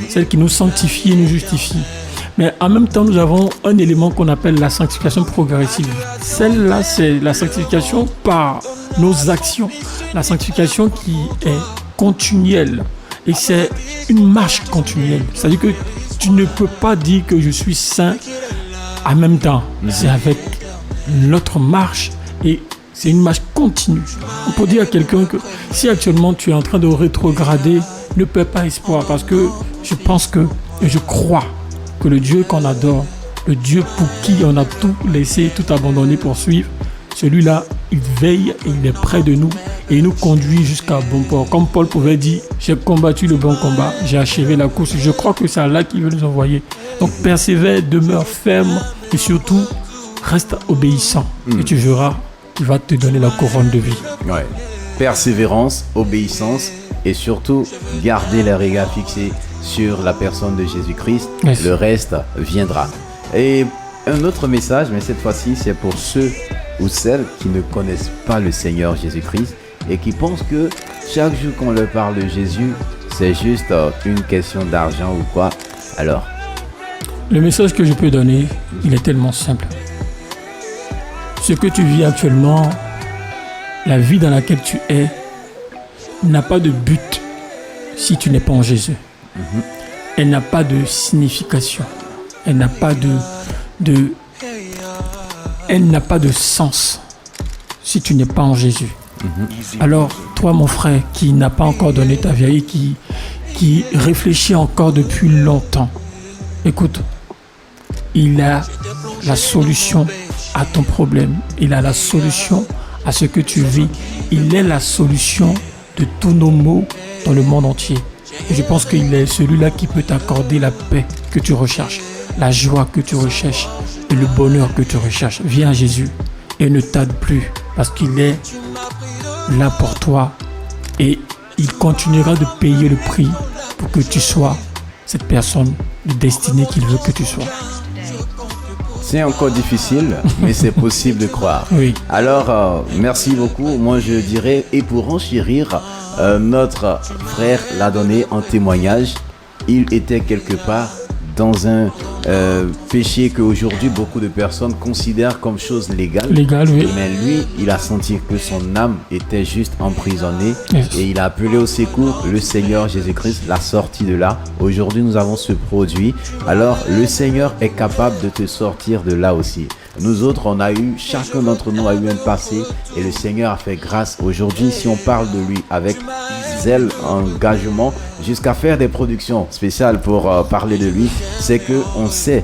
Speaker 6: celle qui nous sanctifie et nous justifie. Mais en même temps, nous avons un élément qu'on appelle la sanctification progressive. Celle-là, c'est la sanctification par nos actions. La sanctification qui est continuelle. Et c'est une marche continuelle. C'est-à-dire que tu ne peux pas dire que je suis saint en même temps. C'est avec l'autre marche et c'est une marche continue. On peut dire à quelqu'un que si actuellement tu es en train de rétrograder, ne perds pas espoir parce que je pense que et je crois que le Dieu qu'on adore, le Dieu pour qui on a tout laissé, tout abandonné pour suivre, celui-là, il veille et il est près de nous et il nous conduit jusqu'à bon port. Comme Paul pouvait dire, j'ai combattu le bon combat, j'ai achevé la course. Je crois que c'est là qu'il veut nous envoyer. Donc persévère, demeure ferme et surtout, reste obéissant. Et tu verras, il va te donner la couronne de vie.
Speaker 3: Ouais. Persévérance, obéissance et surtout, garder les regards fixés sur la personne de Jésus-Christ. Yes. Le reste viendra. Et un autre message, mais cette fois-ci, c'est pour ceux ou celles qui ne connaissent pas le Seigneur Jésus-Christ et qui pensent que chaque jour qu'on leur parle de Jésus, c'est juste une question d'argent ou quoi. Alors,
Speaker 6: le message que je peux donner, il est tellement simple. Ce que tu vis actuellement, la vie dans laquelle tu es, n'a pas de but si tu n'es pas en Jésus. Elle n'a pas de signification. Elle n'a pas elle n'a pas de sens si tu n'es pas en Jésus. Alors, toi, mon frère, qui n'a pas encore donné ta vie et qui réfléchit encore depuis longtemps, écoute, il a la solution à ton problème. Il a la solution à ce que tu vis. Il est la solution de tous nos maux dans le monde entier. Et je pense qu'il est celui-là qui peut t'accorder la paix que tu recherches, la joie que tu recherches et le bonheur que tu recherches. Viens à Jésus et ne tarde plus parce qu'il est là pour toi et il continuera de payer le prix pour que tu sois cette personne de destinée qu'il veut que tu sois.
Speaker 3: C'est encore difficile, mais c'est possible de croire.
Speaker 6: Oui.
Speaker 3: Alors, merci beaucoup. Moi, je dirais, et pour enchérir, notre frère l'a donné en témoignage. Il était quelque part dans un péché qu'aujourd'hui beaucoup de personnes considèrent comme chose légale.
Speaker 6: Légal, oui.
Speaker 3: Mais lui, il a senti que son âme était juste emprisonnée.
Speaker 6: Yes.
Speaker 3: Et il a appelé au secours le Seigneur Jésus-Christ, l'a sorti de là. Aujourd'hui, nous avons ce produit. Alors, le Seigneur est capable de te sortir de là aussi. Nous autres, chacun d'entre nous a eu un passé et le Seigneur a fait grâce. Aujourd'hui, si on parle de lui avec zèle, engagement, jusqu'à faire des productions spéciales pour parler de lui, c'est que on sait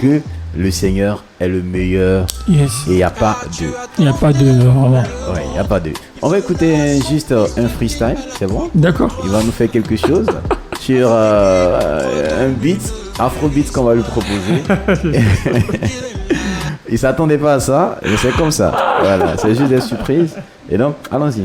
Speaker 3: que le Seigneur est le meilleur.
Speaker 6: Yes.
Speaker 3: Et il n'y a pas de.
Speaker 6: Il n'y a pas de vraiment.
Speaker 3: Ouais, il n'y a pas de. On va écouter juste un freestyle, c'est bon?
Speaker 6: D'accord.
Speaker 3: Il va nous faire quelque chose sur un beat, Afrobeat qu'on va lui proposer. Il s'attendait pas à ça, mais c'est comme ça. Voilà, c'est juste des surprises. Et donc, allons-y.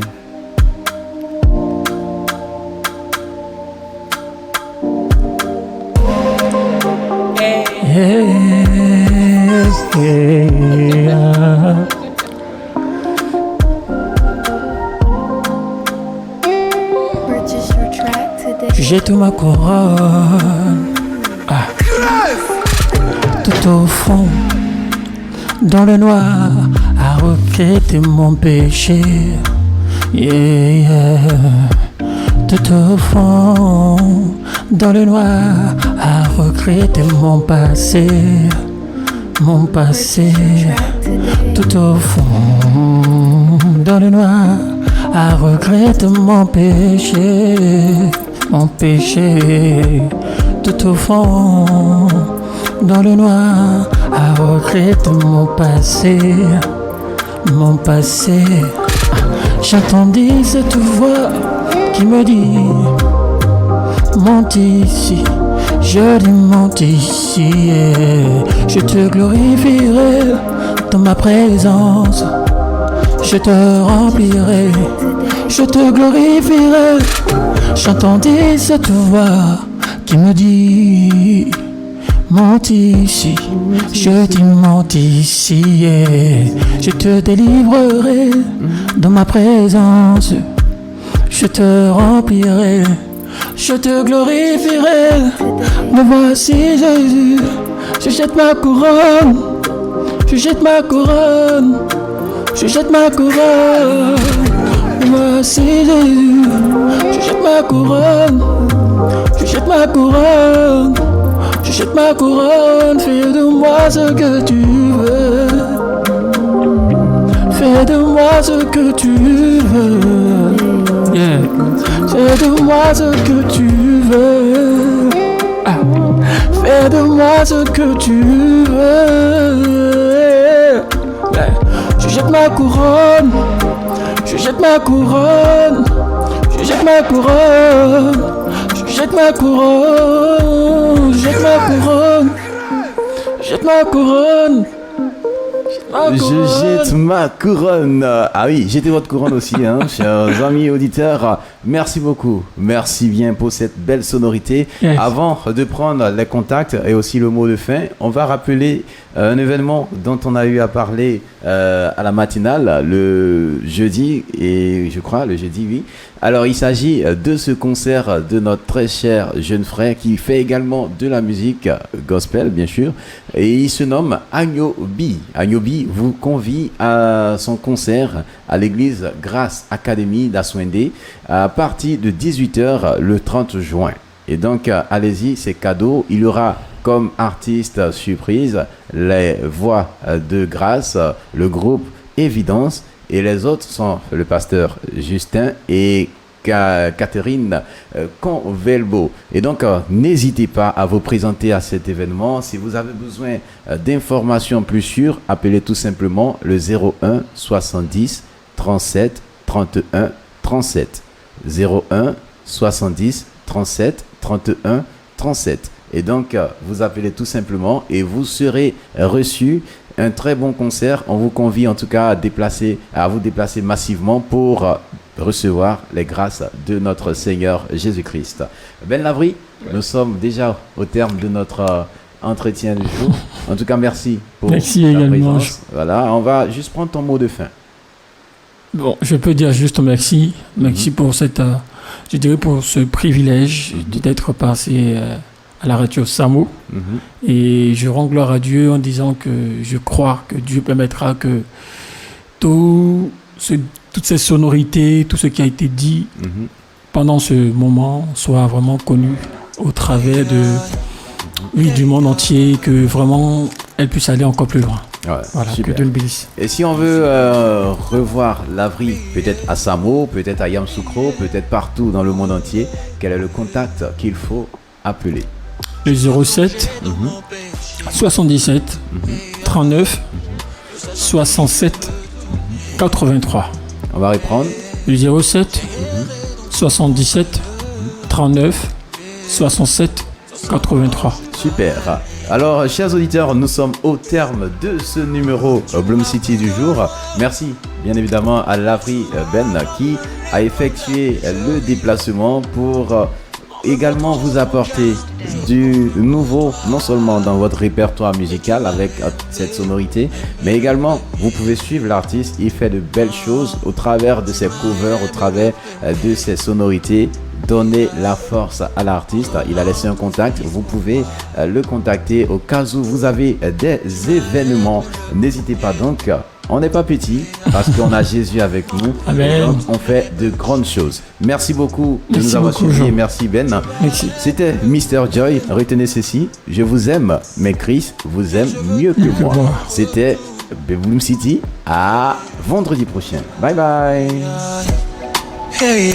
Speaker 6: Jette ma couronne, tout au fond, dans le noir, à regretter mon péché. Yeah, tout au fond, dans le noir, à regretter mon passé, tout au fond, dans le noir, à regretter mon péché, tout au fond, dans le noir, à regretter mon passé. J'entendis cette voix qui me dit monte ici, je dis monte ici, yeah. Je te glorifierai dans ma présence, je te remplirai, je te glorifierai. J'entendis cette voix qui me dit monte ici, je dis monte ici, yeah. Je te délivrerai dans ma présence, je te remplirai, je te glorifierai. Me voici Jésus, je jette ma couronne, je jette ma couronne, je jette ma couronne. Me voici Jésus, je jette ma couronne, je jette ma couronne. Je jette ma couronne, fais de moi ce que tu veux. Fais de moi ce que tu veux. Yeah. Fais de moi ce que tu veux. Ah. Fais de moi ce que tu veux. Yeah. Je jette ma couronne. Je jette ma couronne. Je jette ma couronne. Jette ma couronne, jette ma couronne, jette ma couronne.
Speaker 3: Je jette ma couronne. Ah oui, jetez votre couronne aussi, hein, chers amis auditeurs. Merci beaucoup. Merci bien pour cette belle sonorité.
Speaker 6: Yes.
Speaker 3: Avant de prendre les contacts et aussi le mot de fin, on va rappeler un événement dont on a eu à parler à la matinale le jeudi, et je crois le jeudi, oui. Alors, il s'agit de ce concert de notre très cher jeune frère qui fait également de la musique gospel, bien sûr, et il se nomme Agnobi. Agnobi vous convie à son concert à l'église Grâce Academy d'Aswende à partir de 18h le 30 juin. Et donc, allez-y, c'est cadeau. Il y aura comme artiste surprise les voix de Grâce, le groupe Évidence, et les autres sont le pasteur Justin et Catherine Convelbo. Et donc, n'hésitez pas à vous présenter à cet événement. Si vous avez besoin d'informations plus sûres, appelez tout simplement le 01 70 37 31 37. 01 70 37 31 37. Et donc, vous appelez tout simplement et vous serez reçu. Un très bon concert. On vous convie en tout cas à vous déplacer massivement pour recevoir les grâces de notre Seigneur Jésus-Christ. Ben Lavry, nous sommes déjà au terme de notre entretien du jour. En tout cas, merci pour ta présence. Voilà, on va juste prendre ton mot de fin.
Speaker 6: Bon, je peux dire juste merci. Merci pour cette, je dirais pour ce privilège d'être passé à la radio Samo. Et je rends gloire à Dieu en disant que je crois que Dieu permettra que toutes ces sonorités, tout ce qui a été dit pendant ce moment soit vraiment connu au travers du monde entier, que vraiment elle puisse aller encore plus loin.
Speaker 3: Ouais,
Speaker 6: voilà,
Speaker 3: super.
Speaker 6: que Dieu le bénisse.
Speaker 3: Et si on veut revoir Lavry, peut-être à Samo, peut-être à Yamoussoukro, peut-être partout dans le monde entier, quel est le contact qu'il faut appeler?
Speaker 6: Le 07 77 39 67 83.
Speaker 3: On va reprendre.
Speaker 6: Le 07 77 39 67 83.
Speaker 3: Super. Alors, chers auditeurs, nous sommes au terme de ce numéro Bloom City du jour. Merci bien évidemment à Lavry Ben qui a effectué le déplacement pour également vous apporter du nouveau, non seulement dans votre répertoire musical avec cette sonorité, mais également vous pouvez suivre l'artiste. Il fait de belles choses au travers de ses covers, au travers de ses sonorités. Donnez la force à l'artiste. Il a laissé un contact. Vous pouvez le contacter au cas où vous avez des événements. N'hésitez pas donc On n'est pas petit parce qu'on a Jésus avec nous.
Speaker 6: Amen.
Speaker 3: Donc on fait de grandes choses. Merci beaucoup de
Speaker 6: Merci
Speaker 3: nous avoir
Speaker 6: beaucoup,
Speaker 3: suivis
Speaker 6: Jean.
Speaker 3: et merci Ben.
Speaker 6: Merci.
Speaker 3: C'était Mr. Joy. Retenez ceci, je vous aime, mais Chris vous aime mieux que moi.
Speaker 6: moi.
Speaker 3: C'était Bloom City. À vendredi prochain. Bye bye.
Speaker 8: Hey,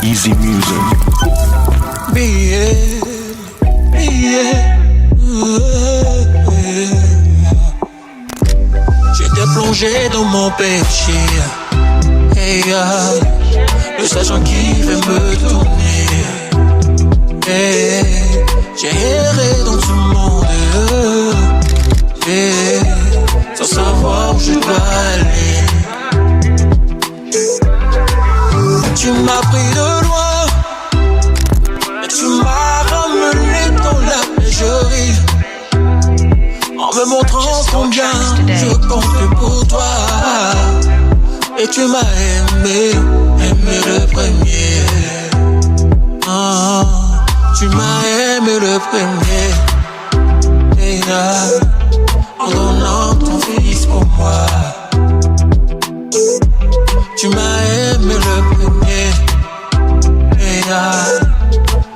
Speaker 2: Easy music.
Speaker 8: J'étais plongé dans mon péché, hey, le sachant qui veut me tourner. Hey, j'ai erré dans tout le monde, hey, sans savoir où je dois aller. Tu m'as pris de loin, et tu m'as ramené dans la pécherie, en me montrant combien je compte pour toi. Et tu m'as aimé le premier. Ah, tu m'as aimé le premier. Et là, en donnant ton fils pour moi. Tu m'as aimé le premier. Et là,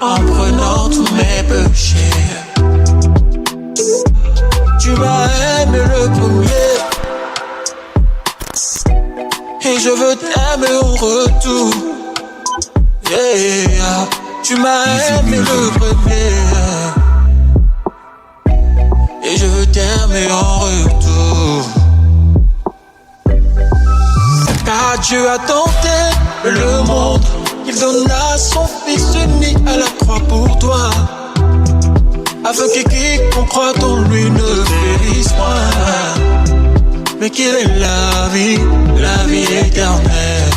Speaker 8: en prenant tous mes péchés. Tu m'as aimé le premier. Et je veux t'aimer en retour. Yeah. Tu m'as aimé le premier. Et je veux t'aimer en retour. Car Dieu a tenté le monde, il donna son fils unique à la croix pour toi, afin que quiconque croit en lui ne périsse point, mais qu'il ait la vie éternelle.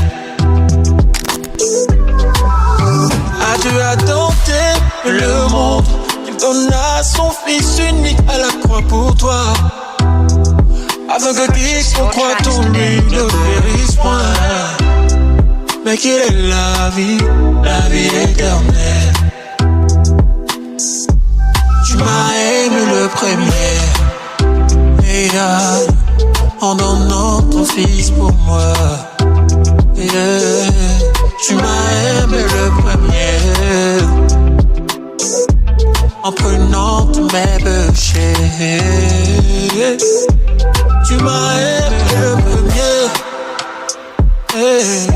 Speaker 8: Ah, Dieu a tenté le monde, il donna son fils unique à la croix pour toi, afin que quiconque croit en lui ne périsse point, mais qu'il ait la vie éternelle. Tu m'as aimé le premier, et en donnant ton fils pour moi. Yeah. Tu m'as aimé le premier, en prenant tous mes péchés. Tu m'as aimé le premier, hey,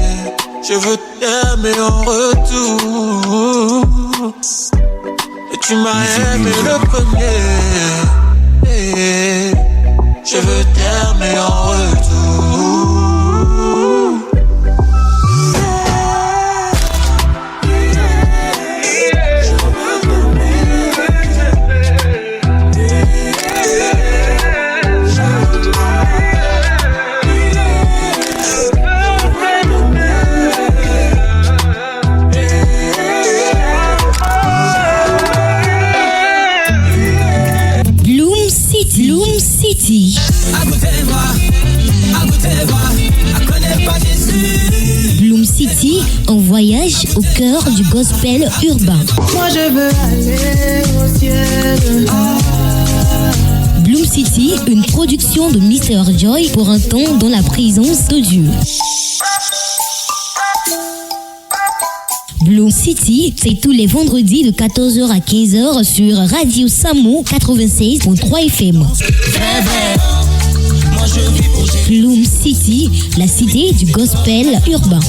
Speaker 8: je veux t'aimer en retour. Et tu m'as aimé le premier, hey, je veux t'aimer en retour.
Speaker 1: Bloom City. Bloom City, un voyage au cœur du gospel urbain.
Speaker 9: Moi je veux aller au ciel.
Speaker 1: Bloom City, une production de Mr. Joy pour un temps dans la présence de Dieu. Bloom City, c'est tous les vendredis de 14h à 15h sur Radio Samo 96.3 FM. Bloom City, la cité du gospel urbain.